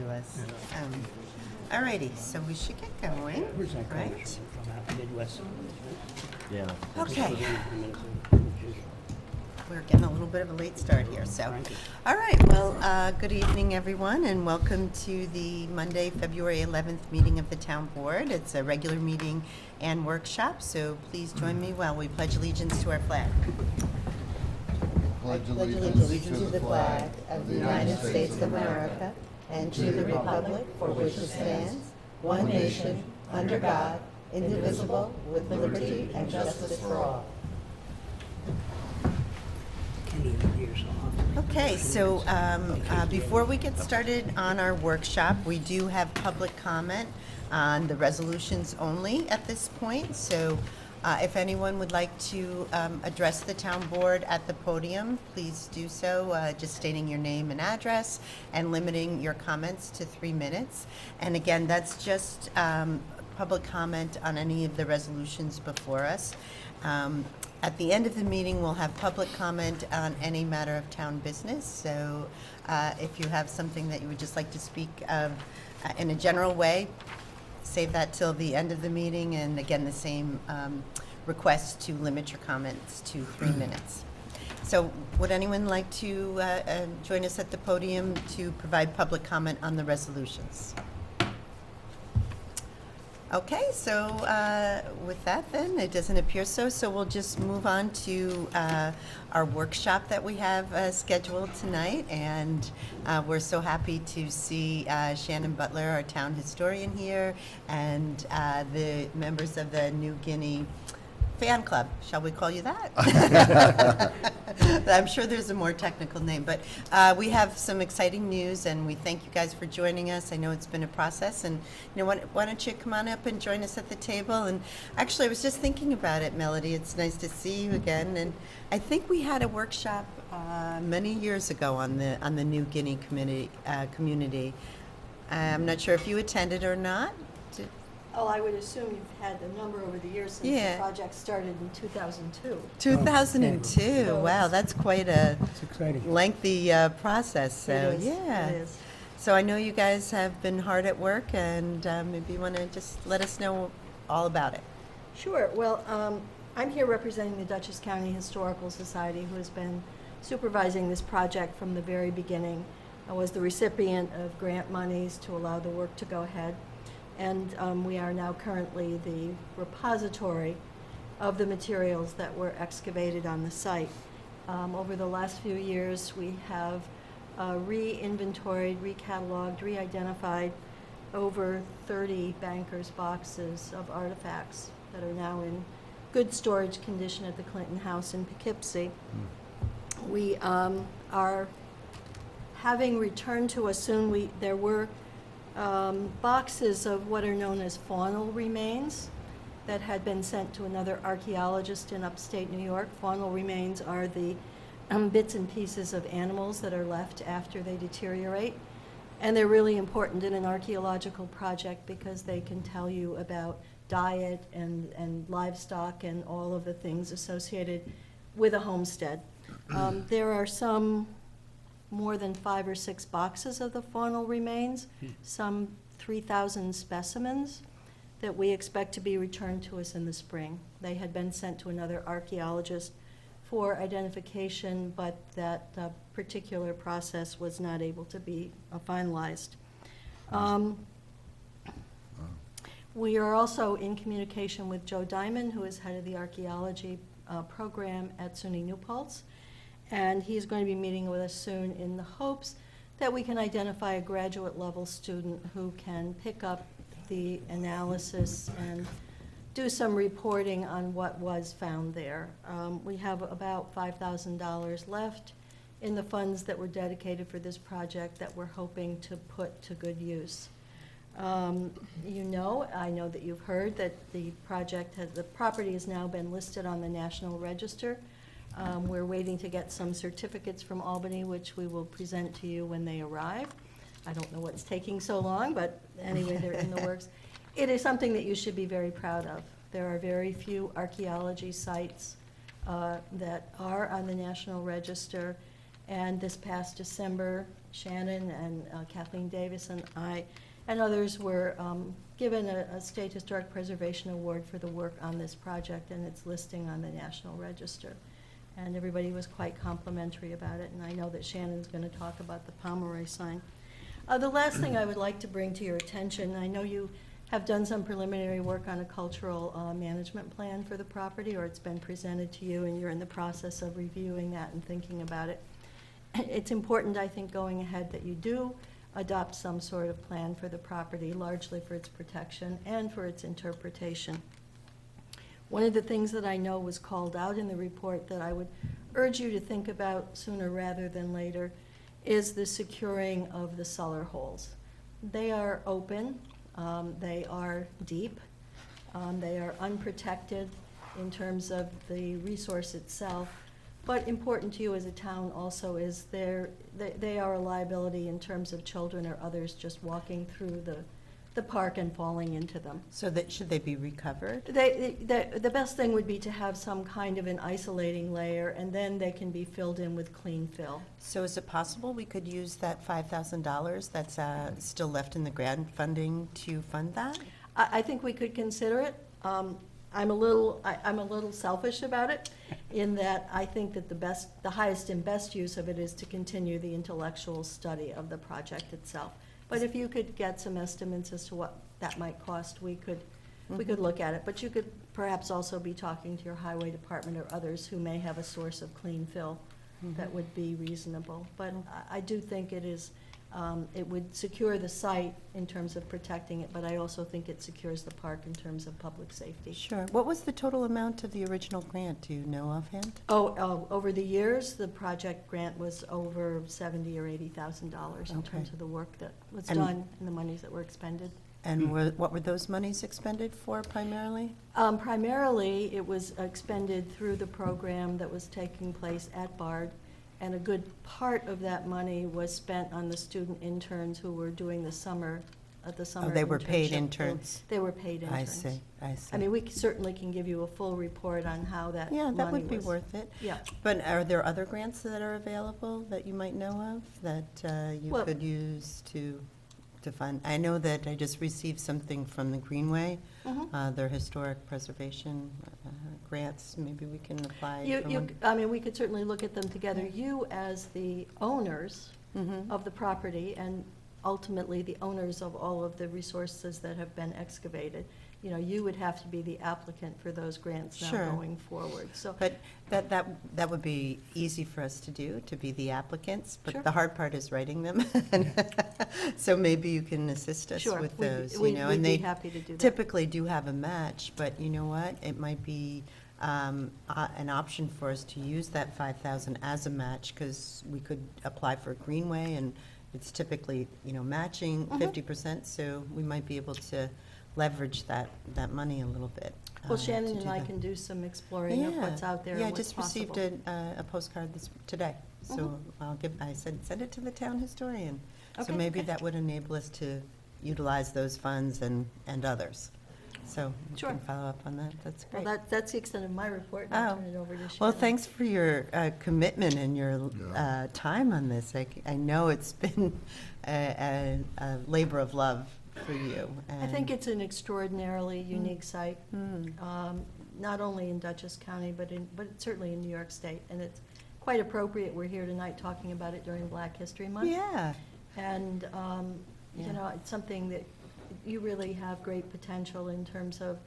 fabulous. Alrighty, so we should get going, right? From Midwest. Yeah. Okay. We're getting a little bit of a late start here, so. All right, well, good evening, everyone, and welcome to the Monday, February 11th meeting of the Town Board. It's a regular meeting and workshop, so please join me while we pledge allegiance to our flag. Pledge allegiance to the flag of the United States of America and to the republic for which it stands, one nation, under God, indivisible, with liberty and justice for all. Okay, so before we get started on our workshop, we do have public comment on the resolutions only at this point. So if anyone would like to address the town board at the podium, please do so, just stating your name and address and limiting your comments to 3 minutes. And again, that's just public comment on any of the resolutions before us. At the end of the meeting, we'll have public comment on any matter of town business. So if you have something that you would just like to speak of in a general way, save that till the end of the meeting. And again, the same request to limit your comments to 3 minutes. So would anyone like to join us at the podium to provide public comment on the resolutions? Okay, so with that then, it doesn't appear so. So we'll just move on to our workshop that we have scheduled tonight. And we're so happy to see Shannon Butler, our town historian here, and the members of the New Guinea fan club. Shall we call you that? I'm sure there's a more technical name, but we have some exciting news, and we thank you guys for joining us. I know it's been a process, and you know, why don't you come on up and join us at the table? And actually, I was just thinking about it, Melody. It's nice to see you again, and I think we had a workshop many years ago on the New Guinea community. I'm not sure if you attended or not. Oh, I would assume you've had a number over the years since the project started in 2002. 2002. So wow, that's quite a exciting. lengthy process. So it is. yeah. It is. So I know you guys have been hard at work, and maybe you want to just let us know all about it. Sure. Well, I'm here representing the Dutchess County Historical Society, who has been supervising this project from the very beginning. I was the recipient of grant monies to allow the work to go ahead. And we are now currently the repository of the materials that were excavated on the site. Over the last few years, we have re-inventoried, re-cataloged, re-identified over 30 bankers' boxes of artifacts that are now in good storage condition at the Clinton House in Poughkeepsie. We are having returned to us soon. There were boxes of what are known as faunal remains that had been sent to another archaeologist in upstate New York. Faunal remains are the bits and pieces of animals that are left after they deteriorate. And they're really important in an archaeological project because they can tell you about diet and livestock and all of the things associated with a homestead. There are some more than 5 or 6 boxes of the faunal remains, some 3,000 specimens that we expect to be returned to us in the spring. They had been sent to another archaeologist for identification, but that particular process was not able to be finalized. We are also in communication with Joe Diamond, who is head of the archaeology program at SUNY New Paltz. And he's going to be meeting with us soon in the hopes that we can identify a graduate level student who can pick up the analysis and do some reporting on what was found there. We have about $5,000 left in the funds that were dedicated for this project that we're hoping to put to good use. I know that you've heard that the property has now been listed on the National Register. We're waiting to get some certificates from Albany, which we will present to you when they arrive. I don't know what's taking so long, but anyway, they're in the works. It is something that you should be very proud of. There are very few archaeology sites that are on the National Register, and this past December, Shannon and Kathleen Davis and I and others were given a State Historic Preservation Award for the work on this project and its listing on the National Register. And everybody was quite complimentary about it, and I know that Shannon's going to talk about the Pomeroy sign. The last thing I would like to bring to your attention, I know you have done some preliminary work on a cultural management plan for the property, or it's been presented to you and you're in the process of reviewing that and thinking about it. It's important, I think, going ahead that you do adopt some sort of plan for the property, largely for its protection and for its interpretation. One of the things that I know was called out in the report that I would urge you to think about sooner rather than later is the securing of the cellar holes. They are open, they are deep, they are unprotected in terms of the resource itself. But important to you as a town also is they are a liability in terms of children or others just walking through the park and falling into them. So that, should they be recovered? The best thing would be to have some kind of an isolating layer, and then they can be filled in with clean fill. So is it possible we could use that $5,000 that's still left in the grant funding to fund that? I think we could consider it. I'm a little selfish about it, in that I think that the highest and best use of it is to continue the intellectual study of the project itself. But if you could get some estimates as to what that might cost, we could look at it. But you could perhaps also be talking to your highway department or others who may have a source of clean fill that would be reasonable. But I do think it is. It would secure the site in terms of protecting it, but I also think it secures the park in terms of public safety. Sure. What was the total amount of the original grant? Do you know offhand? Over the years, the project grant was over $70,000 or $80,000 in terms of the work that was done and the monies that were expended. And what were those monies expended for primarily? Primarily, it was expended through the program that was taking place at BARD. And a good part of that money was spent on the student interns who were doing the summer Oh, they were paid internship. interns. They were paid interns. I see. I mean, we certainly can give you a full report on how that money was. Yeah, that would be worth it. Yeah. But are there other grants that are available that you might know of that you could use to fund? I know that I just received something from the Greenway, their historic preservation grants. Maybe we can apply for one. I mean, we could certainly look at them together. You, as the owners of the property and ultimately the owners of all of the resources that have been excavated, you know, you would have to be the applicant for those grants now going forward. So, but that would be easy for us to do, to be the applicants. But the hard part is writing them. So maybe you can assist us with those. We'd be happy to do that. Typically do have a match, but you know what? It might be an option for us to use that $5,000 as a match, because we could apply for Greenway, and it's typically, you know, matching 50%. So we might be able to leverage that money a little bit. Well, Shannon and I can do some exploring of what's out there and what's possible. Yeah, I just received a postcard today, so I said send it to the town historian. So maybe that would enable us to utilize those funds and others. So we can follow up on that. That's great. Well, that's the extent of my report. I'll turn it over to Shannon. Well, thanks for your commitment and your time on this. I know it's been a labor of love for you. I think it's an extraordinarily unique site, not only in Dutchess County, but certainly in New York State. And it's quite appropriate we're here tonight talking about it during Black History Month. Yeah. And, you know, it's something that you really have great potential in terms of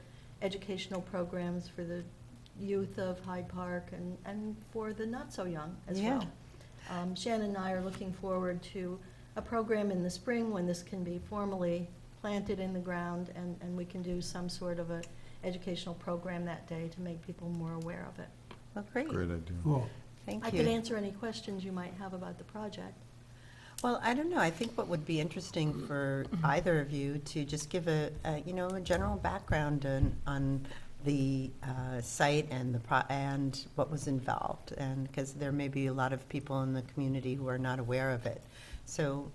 educational programs for the youth of Hyde Park and for the not-so-young as well. Shannon and I are looking forward to a program in the spring when this can be formally planted in the ground, and we can do some sort of a educational program that day to make people more aware of it. Well, great. Great idea. Cool. Thank you. I could answer any questions you might have about the project. Well, I don't know. I think what would be interesting for either of you to just give a general background on the site and and what was involved, and because there may be a lot of people in the community who are not aware of it. So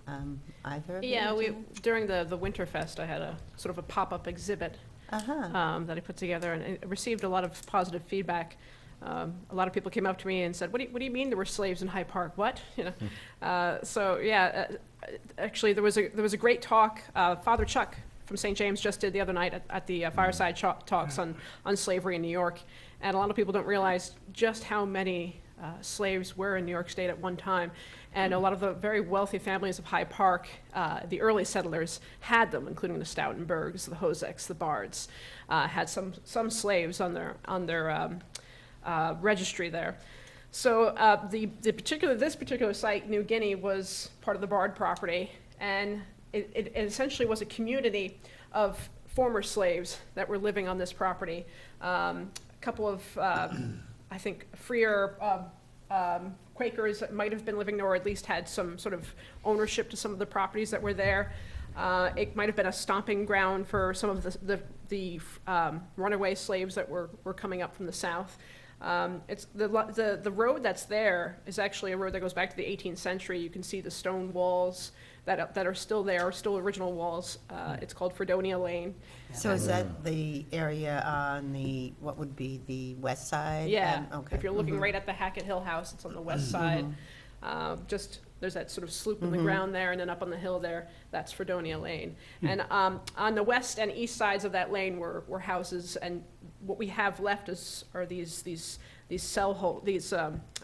either of you? Yeah, during the Winterfest, I had a sort of a pop-up exhibit that I put together, and it received a lot of positive feedback. A lot of people came up to me and said, what do you mean there were slaves in Hyde Park? What? You know? So yeah, actually there was a great talk. Father Chuck from St. James just did the other night at the fireside talks on slavery in New York. And a lot of people don't realize just how many slaves were in New York State at one time. And a lot of the very wealthy families of Hyde Park, the early settlers, had them, including the Stoutenbergs, the Hosecks, the Bards, had some slaves on their registry there. So this particular site, New Guinea, was part of the Bard property, and it essentially was a community of former slaves that were living on this property. A couple of, I think, freer Quakers that might have been living there, or at least had some sort of ownership to some of the properties that were there. It might have been a stomping ground for some of the runaway slaves that were coming up from the south. It's the road that's there is actually a road that goes back to the 18th century. You can see the stone walls that are still there, still original walls. It's called Fredonia Lane. So is that the area on the, what would be the west side? Yeah, Okay. if you're looking right at the Hackett Hill house, it's on the west side. Just there's that sort of sloop in the ground there, and then up on the hill there, that's Fredonia Lane. And on the west and east sides of that lane were houses, and what we have left are these I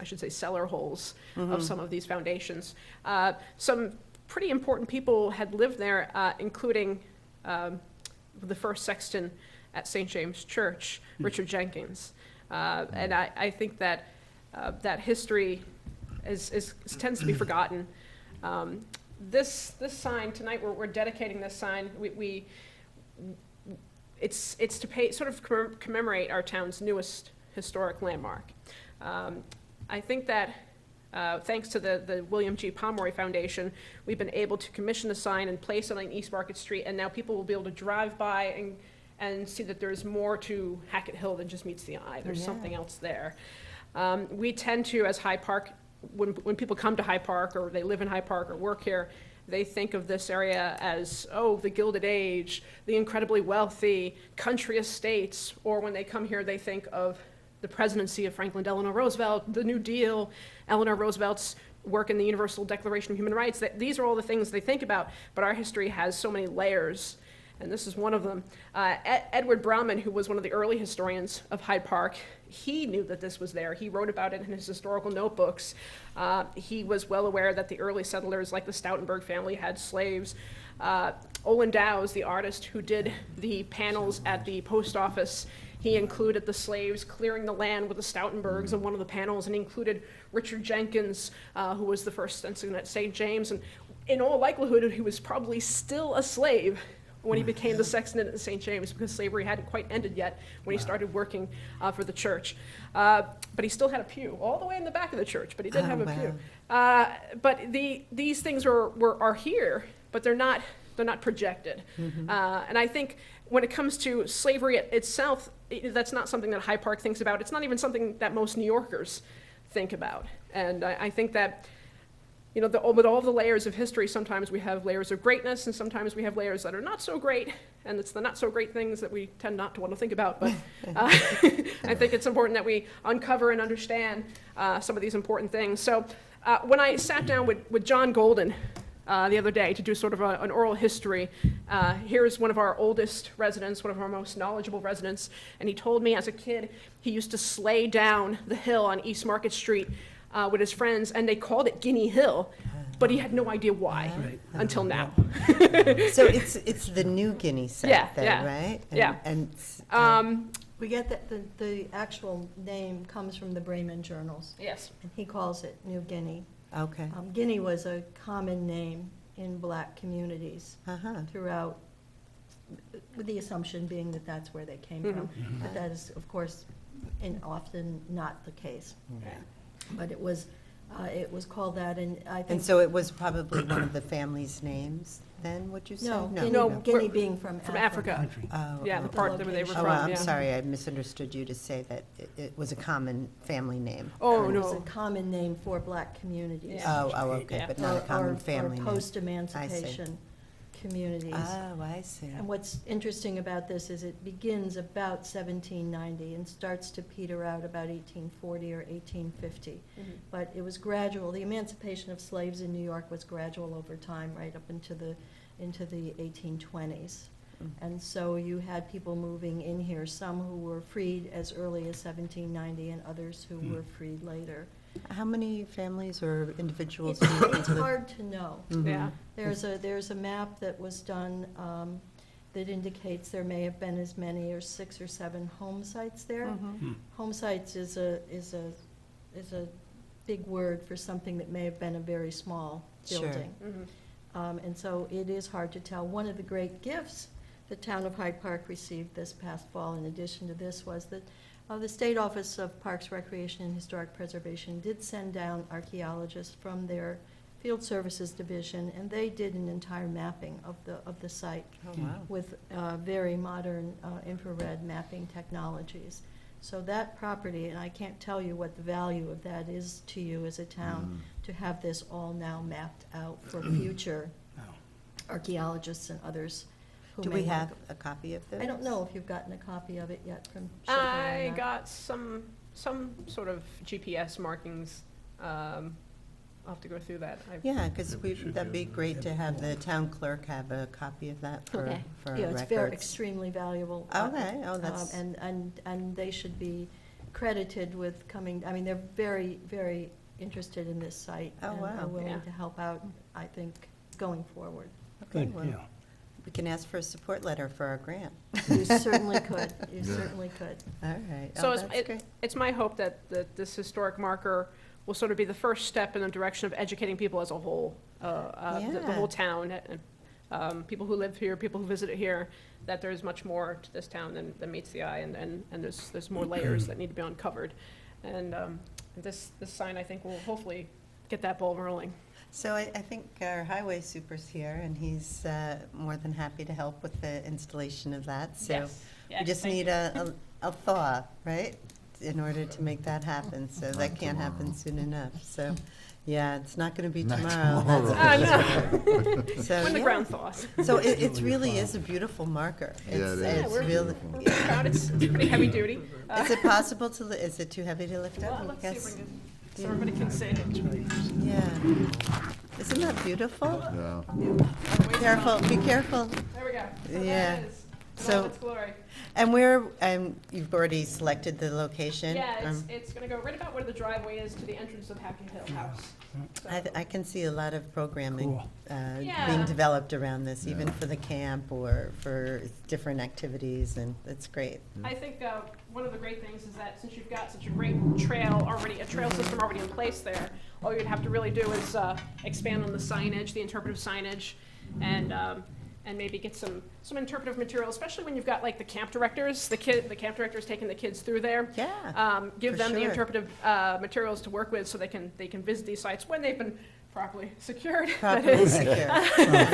should say cellar holes of some of these foundations. Some pretty important people had lived there, including the first sexton at St. James Church, Richard Jenkins. And I think that that history tends to be forgotten. This sign tonight, we're dedicating this sign. It's to sort of commemorate our town's newest historic landmark. I think that thanks to the William G. Pomeroy Foundation, we've been able to commission a sign and place it on East Market Street, and now people will be able to drive by and see that there's more to Hackett Hill than just meets the eye. There's something else there. We tend to, as Hyde Park, when people come to Hyde Park, or they live in Hyde Park or work here, they think of this area as, oh, the Gilded Age, the incredibly wealthy, country estates, or when they come here, they think of the presidency of Franklin Delano Roosevelt, the New Deal, Eleanor Roosevelt's work in the Universal Declaration of Human Rights. These are all the things they think about, but our history has so many layers, and this is one of them. Edward Brauman, who was one of the early historians of Hyde Park, he knew that this was there. He wrote about it in his historical notebooks. He was well aware that the early settlers, like the Stoutenberg family, had slaves. Olin Dowes, the artist who did the panels at the post office, he included the slaves clearing the land with the Stoutenbergs in one of the panels, and he included Richard Jenkins, who was the first sexton at St. James. And in all likelihood, he was probably still a slave when he became the sexton at St. James, because slavery hadn't quite ended yet when he started working for the church. But he still had a pew all the way in the back of the church, but he did have a pew. But these things are here, but they're not projected. And I think when it comes to slavery itself, that's not something that Hyde Park thinks about. It's not even something that most New Yorkers think about. And I think that, you know, with all the layers of history, sometimes we have layers of greatness, and sometimes we have layers that are not so great, and it's the not so great things that we tend not to want to think about. But I think it's important that we uncover and understand some of these important things. So when I sat down with John Golden the other day to do sort of an oral history, here's one of our oldest residents, one of our most knowledgeable residents, and he told me as a kid he used to sleigh down the hill on East Market Street with his friends, and they called it Guinea Hill, but he had no idea why until now. So it's the New Guinea site then, right? And we get that the actual name comes from the Bremen journals. Yes. And he calls it New Guinea. okay. Guinea was a common name in black communities throughout, with the assumption being that that's where they came from. But that is, of course, often not the case. But it was called that, and I think. And so it was probably one of the family's names then, would you say? No, Guinea being from Africa. Oh, Yeah, the part that they were oh, from. I'm yeah. sorry, I misunderstood you to say that it was a common family name. Oh, It was a no. common name for black communities. Yeah. Oh, okay, Yeah. but not a common family or name. post-emancipation communities. Oh, I see. And what's interesting about this is it begins about 1790 and starts to peter out about 1840 or 1850. But it was gradual. The emancipation of slaves in New York was gradual over time, right up into the 1820s. And so you had people moving in here, some who were freed as early as 1790 and others who were freed later. How many families or individuals? It's hard to know. Yeah. There's a map that was done that indicates there may have been as many as 6 or 7 home sites there. Home sites is a big word for something that may have been a very small Sure. building. And so it is hard to tell. One of the great gifts the town of Hyde Park received this past fall, in addition to this, was that the State Office of Parks, Recreation, and Historic Preservation did send down archaeologists from their Field Services Division, and they did an entire mapping of the site Oh, wow. with very modern infrared mapping technologies. So that property, and I can't tell you what the value of that is to you as a town, to have this all now mapped out for future archaeologists and others who Do may we wanna have go. a copy of this? I don't know if you've gotten a copy of it yet from I Chevron. got some sort of GPS markings. I'll have to go through that. Yeah, because that'd be great to have the town clerk have a copy of that for Okay. our Yeah, it's very records. extremely valuable. Okay, oh, that's, And they should be credited with coming, I mean, they're very, very interested in this site. Oh, And wow. are Yeah. willing to help out, I think, going forward. okay, Good, well, yeah. we can ask for a support letter for our grant. You certainly could, you certainly could. All right, So oh, that's great. it's my hope that this historic marker will sort of be the first step in the direction of educating people as a whole, the whole town, people who live here, people who visit it here, that there's much more to this town than meets the eye, and there's more layers that need to be uncovered. And this sign, I think, will hopefully get that ball rolling. So I think our highway super's here, and he's more than happy to help with the installation of that. So Yes. Yeah, we just thank need you. a thaw, right, in order to make that happen. So that can't happen soon enough. So, yeah, it's not going to be Not tomorrow. tomorrow. No. So, When the yeah. ground thaws. So it really is a beautiful marker. Yeah, it It's- is. Yeah, It's we're really, we're proud. It's pretty heavy duty. is it possible to, is it too heavy to lift Well, up? let's see if Yes. we can, so everybody can see it. Yeah. Isn't that beautiful? Yeah. Be careful, be careful. There we go. So Yeah. that is in So- all its glory. And where, you've already selected the location? Yeah, it's gonna go right about where the driveway is to the entrance of Happy Hill House. So- I can see a lot of programming Cool. being Yeah. developed around this, even Yeah. for the camp or for different activities, and it's great. I think one of the great things is that since you've got such a great trail already, a trail system already in place there, all you'd have to really do is expand on the signage, the interpretive signage, and maybe get some interpretive material, especially when you've got like the camp directors, the camp directors taking the kids through there. Yeah, Give for them the sure. interpretive materials to work with so they can visit these sites when they've been properly secured. that properly is. secure.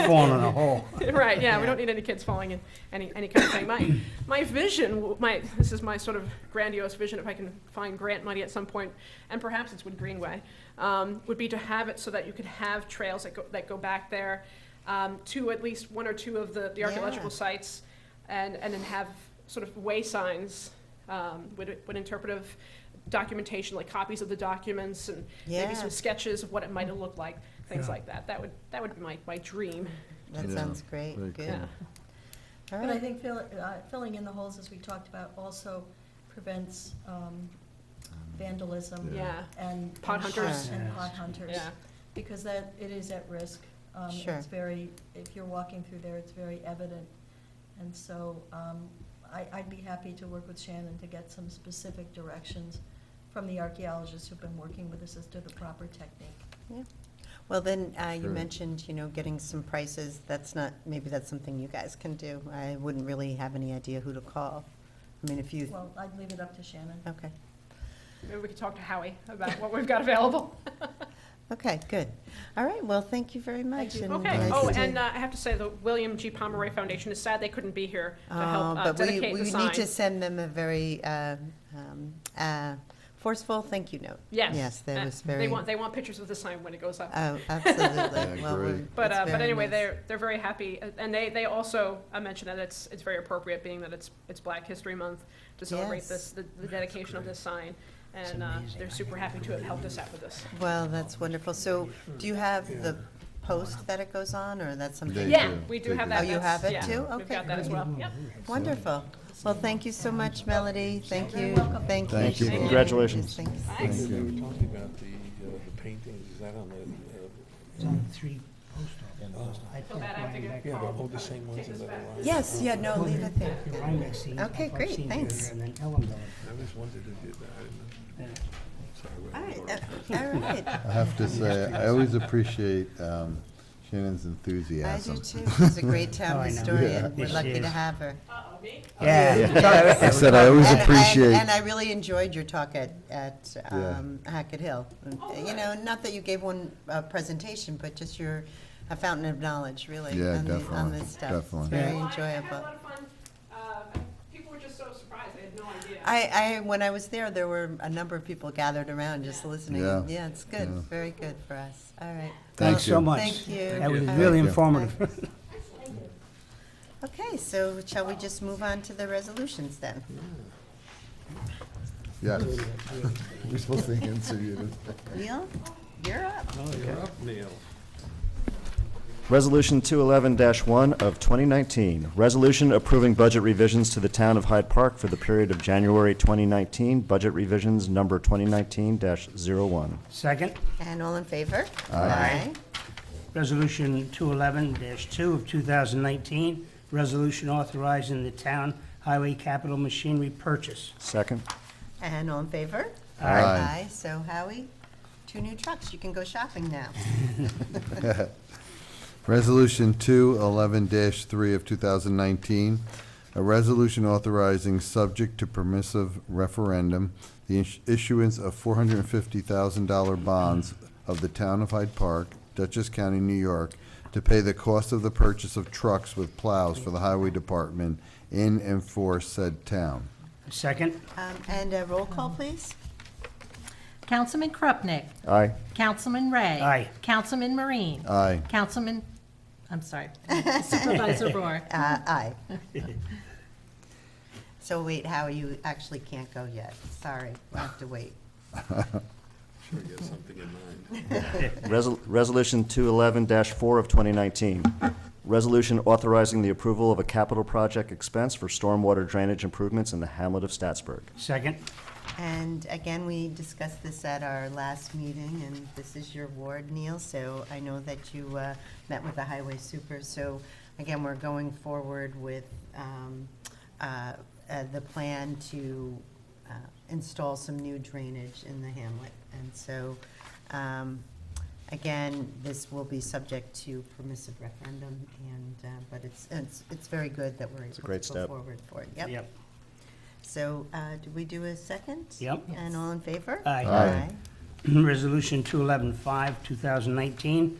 Falling in a hole. Right, yeah, we Yeah. don't need any kids falling in any kind of thing. My vision, this is my sort of grandiose vision, if I can find grant money at some point, and perhaps it's with Greenway, would be to have it so that you could have trails that go back there to at least one or two of the archaeological Yeah. sites, and then have sort of way signs with interpretive documentation, like copies of the documents and maybe Yeah. some sketches of what it might have looked like, things Yeah. like that. That would be my dream. That Yeah, sounds great, very good. cool. Yeah. All But I right, think filling in the holes, as we talked about, also prevents vandalism. Yeah. And Pot hunters. and pot hunters. Yeah. Because it is at risk. Sure. It's very, if you're walking through there, it's very evident. And so I'd be happy to work with Shannon to get some specific directions from the archaeologists who've been working with us as to the proper technique. well then, you Sure. mentioned, getting some prices, maybe that's something you guys can do. I wouldn't really have any idea who to call. I mean, if you, Well, I'd leave it up to Shannon. okay, Maybe we could talk to Howie about what we've got available. okay, good. All right, well, thank you very much. you. and Okay, nice to- and I have to say, the William G. Pomeroy Foundation is sad they couldn't be here to help But dedicate the we sign. need to send them a very forceful thank you note. Yes. Yes, that was They very. want pictures of the sign when it goes up. Oh, absolutely. Yeah, Well, great. But it's very anyway, nice. they're very happy, and they also mentioned that it's very appropriate, being that it's Black History Month, to celebrate Yes. the dedication of this sign, and they're super happy to have helped us out with this. Well, that's wonderful. So do you have the post that it goes on, or that's something? They Yeah, do. we do They have do. that. Oh, you That's- have it yeah, too? We've Okay, got that as great. well. Yep. Wonderful. Well, thank you so much, Melody. Thank you. Thank you. Thank you. Congratulations. Thanks. Thank We you. were talking about the paintings, is that on It's on 3 post offices. Hyde Feel Park, bad I have to Rhinebeck, get yeah, the, the same ones in the line? Yes, yeah, no, leave it there. the Rhinebeck scene, Okay, Hyde Park great, scene thanks. area, And then Ellenville. I just wondered who did that, I didn't know. Yeah. All right, all right. I have to say, I always appreciate Shannon's I enthusiasm. do too. She's a great Oh, town I know. historian. We're Yes, lucky she to is. have her. Yeah. I said I always appreciate. And I really enjoyed your talk at Hackett Hill. You know, not that you gave one presentation, but just your a fountain of knowledge, really, Yeah, on definitely, this stuff. definitely. It's very I had a enjoyable. lot of fun. People were just so surprised. I had no idea. When I was there were a number of people gathered around just listening. Yeah. Yeah, it's good. Yeah. Very good for us. All right. Thank so you. much. Thank you. That was Thank really you. informative. Okay, so shall we just move on to the resolutions then? Yes. We're supposed to answer you. Neil, you're up. Oh, you're up, Neil. Resolution 211-1 of 2019, resolution approving budget revisions to the town of Hyde Park for the period of January 2019, budget revisions number 2019-01. Second, And all in favor? Aye. Resolution 211-2 of 2019, resolution authorizing the town highway capital machinery purchase. Second. And all in favor? Aye. So Howie, 2 new trucks. You can go shopping now. Resolution 211-3 of 2019, a resolution authorizing, subject to permissive referendum, the issuance of $450,000 bonds of the town of Hyde Park, Dutchess County, New York, to pay the cost of the purchase of trucks with plows for the highway department in and for said town. Second, And a roll call, please. Councilman Krupnik. Aye. Councilman Ray. Aye. Councilman Marine. Aye. Councilman, I'm sorry, Supervisor Rohr. Aye. So wait, Howie, you actually can't go yet. Sorry, we'll have to wait. Sure you have something in mind. Resolution 211-4 of 2019, resolution authorizing the approval of a capital project expense for stormwater drainage improvements in the hamlet of Staatsburg. second, And again, we discussed this at our last meeting, and this is your ward, Neil, so I know that you met with the highway super. So again, we're going forward with the plan to install some new drainage in the hamlet. And so, again, this will be subject to permissive referendum, and, but it's very good that we're able a to great go step. forward for it. yep. So, do we do a second? Yep. And all in favor? Aye. Aye. Resolution 211-5, 2019,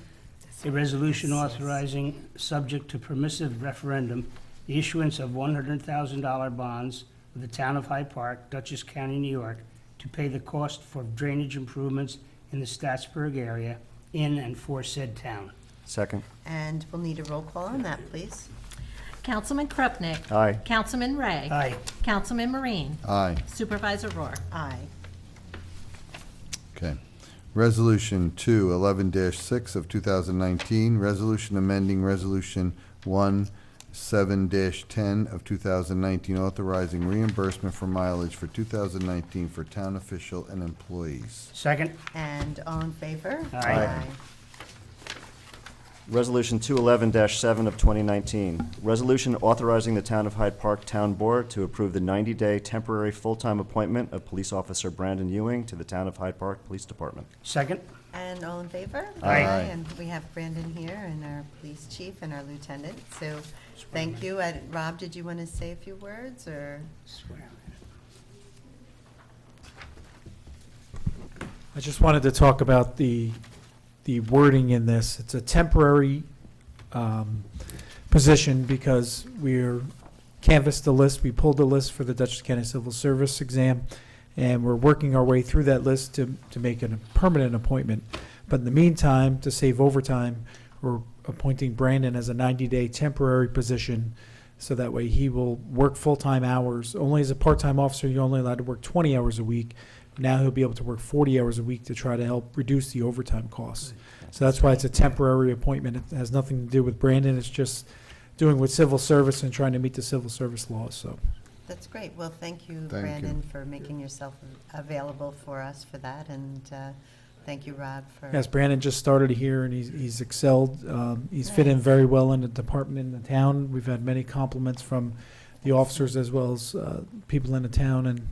a resolution authorizing, subject to permissive referendum, the issuance of $100,000 bonds of the town of Hyde Park, Dutchess County, New York, to pay the cost for drainage improvements in the Staatsburg area in and for said town. Second. And we'll need a roll call on that, please. Councilman Krupnik. Aye. Councilman Ray. Aye. Councilman Marine. Aye. Supervisor Rohr. Aye. Okay. Resolution 211-6 of 2019, resolution amending Resolution 17-10 of 2019, authorizing reimbursement for mileage for 2019 for town official and employees. Second, And all in favor? Aye. Resolution 211-7 of 2019, resolution authorizing the Town of Hyde Park Town Board to approve the 90-day temporary full-time appointment of Police Officer Brandon Ewing to the Town of Hyde Park Police Department. second, And all in favor? Aye. And we have Brandon here, and our police chief and our lieutenant, so thank you. Rob, did you want to say a few words, or? swear. I just wanted to talk about the wording in this. It's a temporary position because we're canvassed the list, we pulled the list for the Dutchess County Civil Service exam, And we're working our way through that list to make it a permanent appointment. But in the meantime, to save overtime, we're appointing Brandon as a 90-day temporary position, so that way he will work full-time hours. Only as a part-time officer, you're only allowed to work 20 hours a week. Now he'll be able to work 40 hours a week to try to help reduce the overtime costs. So that's why it's a temporary appointment. It has nothing to do with Brandon. It's just doing with civil service and trying to meet the civil service laws, so. That's great. Well, thank you, Thank Brandon, for making yourself available for us for that, and thank you, Rob, for. Yes, Brandon just started here, and he's excelled. He's fit in very well in the department in the town. We've had many compliments from the officers as well as people in the town, and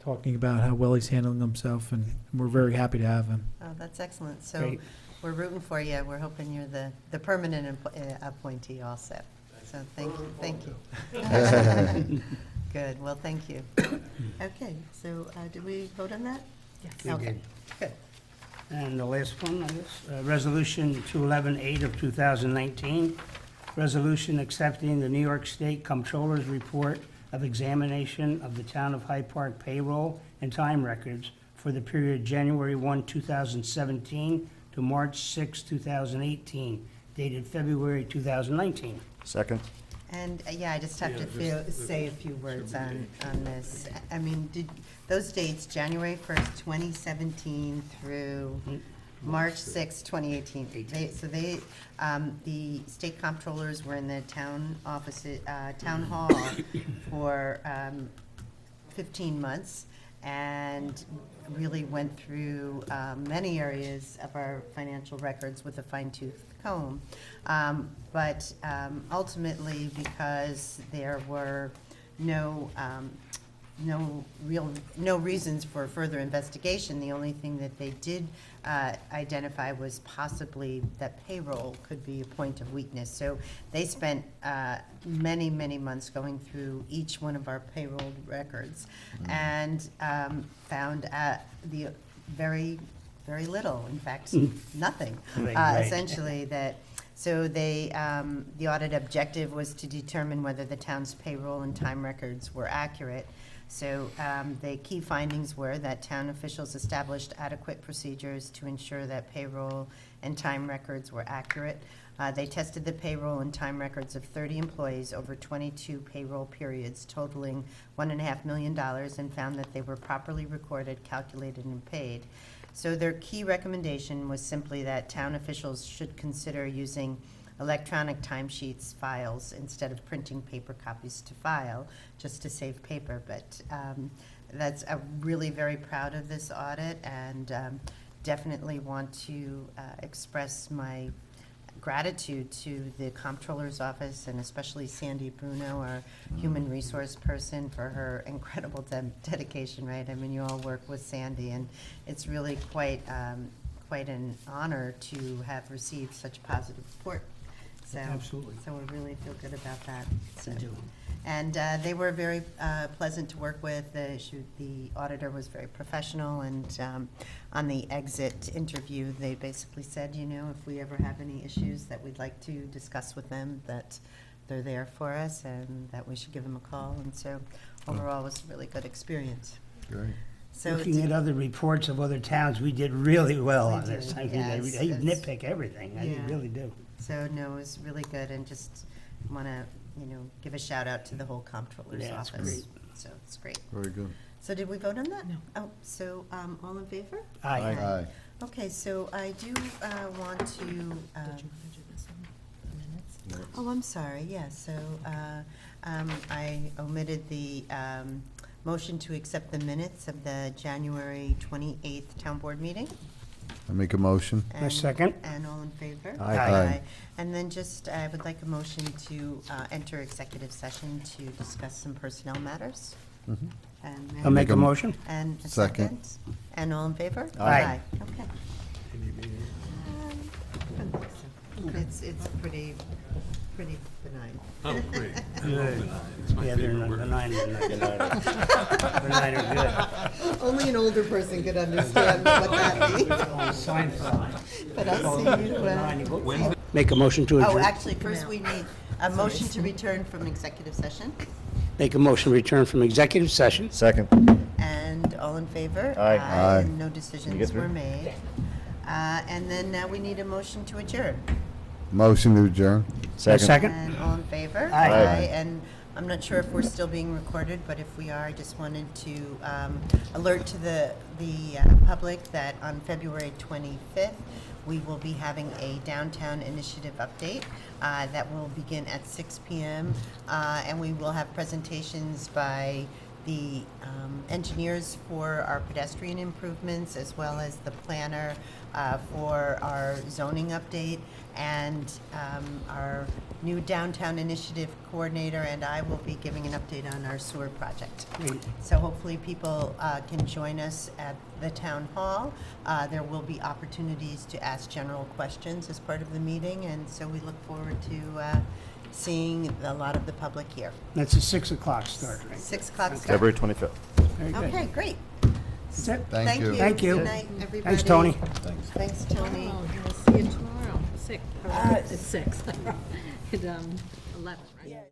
talking about how well he's handling himself, and we're very happy to have him. Oh, that's excellent. So Great. we're rooting for you. We're hoping you're the permanent appointee also. So thank you. Good. Well, thank you. Okay, so did we vote on that? Yes. We Okay, did. good. And the last one, I guess, Resolution 211-8 of 2019, resolution accepting the New York State Comptroller's Report of Examination of the Town of Hyde Park payroll and time records for the period January 1, 2017 to March 6, 2018, dated February 2019. Second. And, yeah, I just have to say a few words on this. I mean, those dates, January 1st, 2017 through March 6th, 2018. The state comptrollers were in the town hall for 15 months and really went through many areas of our financial records with a fine-tooth comb. But ultimately, because there were no reasons for further investigation, the only thing that they did identify was possibly that payroll could be a point of weakness. So they spent many, many months going through each one of our payroll records and found the very little, in fact, nothing, Right. essentially, that. So they, the audit objective was to determine whether the town's payroll and time records were accurate. So the key findings were that town officials established adequate procedures to ensure that payroll and time records were accurate. They tested the payroll and time records of 30 employees over 22 payroll periods, totaling $1.5 million, and found that they were properly recorded, calculated, and paid. So their key recommendation was simply that town officials should consider using electronic timesheets files instead of printing paper copies to file, just to save paper. But I'm really very proud of this audit, and definitely want to express my gratitude to the comptroller's office, and especially Sandy Bruno, our human resource person, for her incredible dedication, right? I mean, you all work with Sandy, and it's really quite an honor to have received such positive support. So, Absolutely. So we really feel good about that. So. We do. And they were very pleasant to work with. The auditor was very professional, and on the exit interview, they basically said, you know, if we ever have any issues that we'd like to discuss with them, that they're there for us, and that we should give them a call. And so overall, it was a really good experience. Great. So Looking at other reports of other towns, we did really well We on this. did, I mean, yes, they yes. nitpick everything. I Yeah. really do. So no, it was really good, and just want to, give a shout out to the whole comptroller's Yeah, it's office. great. So it's great. Very good. So did we vote on that? No. Oh, so all in favor? Aye. Aye. Okay, so I do want to. Did you want to do this on the minutes? Oh, I'm sorry. Yeah. So I omitted the motion to accept the minutes of the January 28th town board meeting. I make a motion. A second. And all in favor? Aye. Aye. And then just, I would like a motion to enter executive session to discuss some personnel matters. Mhm. And I'll then- make a motion. And a Second. second. And all in favor? Aye. Okay. It's pretty benign. Oh, great. Good. It's my Yeah, they're favorite not word. benign. Benign are good. Only an older person could understand what that means. Seinfeld. But I'll see you. Make a motion to Oh, adjourn. actually, first we need a motion to return from executive session. Make a motion to return from executive session. Second. And all all in favor? Aye. Aye. And no get decisions through? were made. And then now we need a motion to adjourn. Motion to adjourn. Second? And all in favor? Aye. Aye. And I'm not sure if we're still being recorded, but if we are, I just wanted to alert to the public that on February 25th, we will be having a downtown initiative update that will begin at 6 p.m. And we will have presentations by the engineers for our pedestrian improvements, as well as the planner for our zoning update, and our new downtown initiative coordinator and I will be giving an update on our sewer project. Great. So hopefully people can join us at the town hall. There will be opportunities to ask general questions as part of the meeting, and so we look forward to seeing a lot of the public here. That's a 6 o'clock start, right? 6 o'clock start. February 25th. Very good. Okay, great. That's it. Thank you. Thank you. Good night, everybody. Thanks, Tony. Thanks, Tony. Oh, we'll see you tomorrow. 6, at 6. At 11, right?